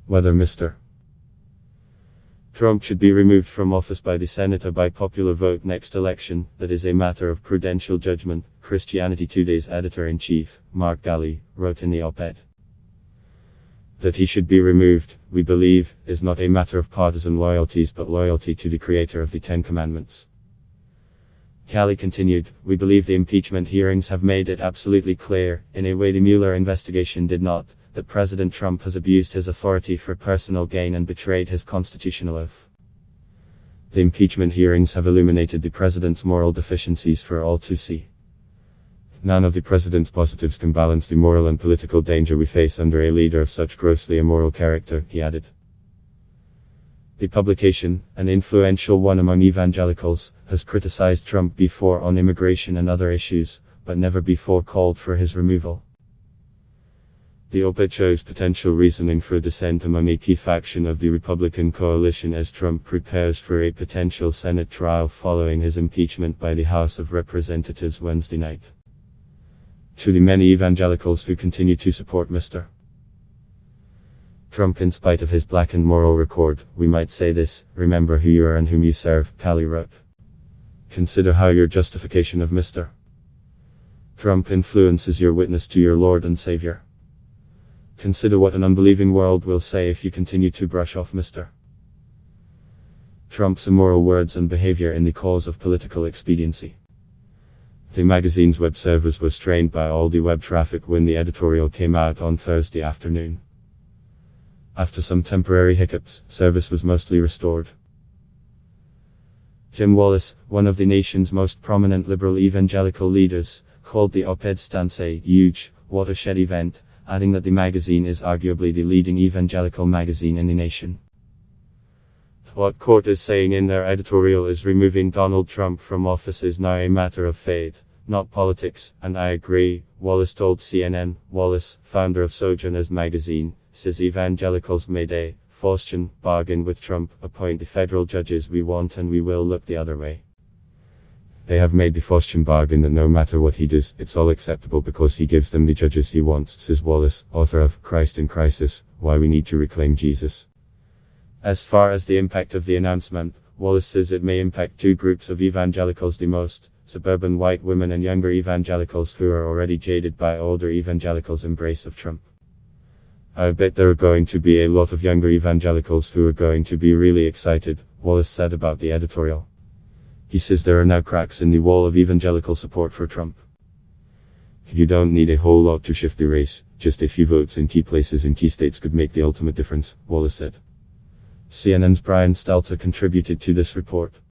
Whether Mr. Trump should be removed from office by the Senate or by popular vote next election, that is a matter of prudential judgment, Christianity Today's editor-in-chief, Mark Galli, wrote in the op-ed. That he should be removed, we believe, is not a matter of partisan loyalties but loyalty to the creator of the Ten Commandments. Galli continued, we believe the impeachment hearings have made it absolutely clear, in a way the Mueller investigation did not, that President Trump has abused his authority for personal gain and betrayed his constitutional oath. The impeachment hearings have illuminated the president's moral deficiencies for all to see. None of the president's positives can balance the moral and political danger we face under a leader of such grossly immoral character, he added. The publication, an influential one among evangelicals, has criticized Trump before on immigration and other issues, but never before called for his removal. The op-ed shows potential reasoning for dissent among a key faction of the Republican coalition as Trump prepares for a potential Senate trial following his impeachment by the House of Representatives Wednesday night. To the many evangelicals who continue to support Mr. Trump in spite of his blackened moral record, we might say this: remember who you are and whom you serve, Galli wrote. Consider how your justification of Mr. Trump influences your witness to your Lord and Savior. Consider what an unbelieving world will say if you continue to brush off Mr. Trump's immoral words and behavior in the cause of political expediency. The magazine's web servers were strained by all the web traffic when the editorial came out on Thursday afternoon. After some temporary hiccups, service was mostly restored. Jim Wallis, one of the nation's most prominent liberal evangelical leaders, called the op-ed stance a huge, watershed event, adding that the magazine is arguably the leading evangelical magazine in the nation. What court is saying in their editorial is removing Donald Trump from office is now a matter of faith, not politics, and I agree, Wallis told CNN. Wallis, founder of Sojourners magazine, says evangelicals made a Faustian bargain with Trump: appoint the federal judges we want and we will look the other way. They have made the Faustian bargain that no matter what he does, it's all acceptable because he gives them the judges he wants, says Wallis, author of Christ in Crisis, Why We Need to Reclaim Jesus. As far as the impact of the announcement, Wallis says it may impact two groups of evangelicals the most: suburban white women and younger evangelicals who are already jaded by older evangelicals' embrace of Trump. I bet there are going to be a lot of younger evangelicals who are going to be really excited, Wallis said about the editorial. He says there are now cracks in the wall of evangelical support for Trump. You don't need a whole lot to shift the race, just a few votes in key places in key states could make the ultimate difference, Wallis said. CNN's Brian Stelter contributed to this report.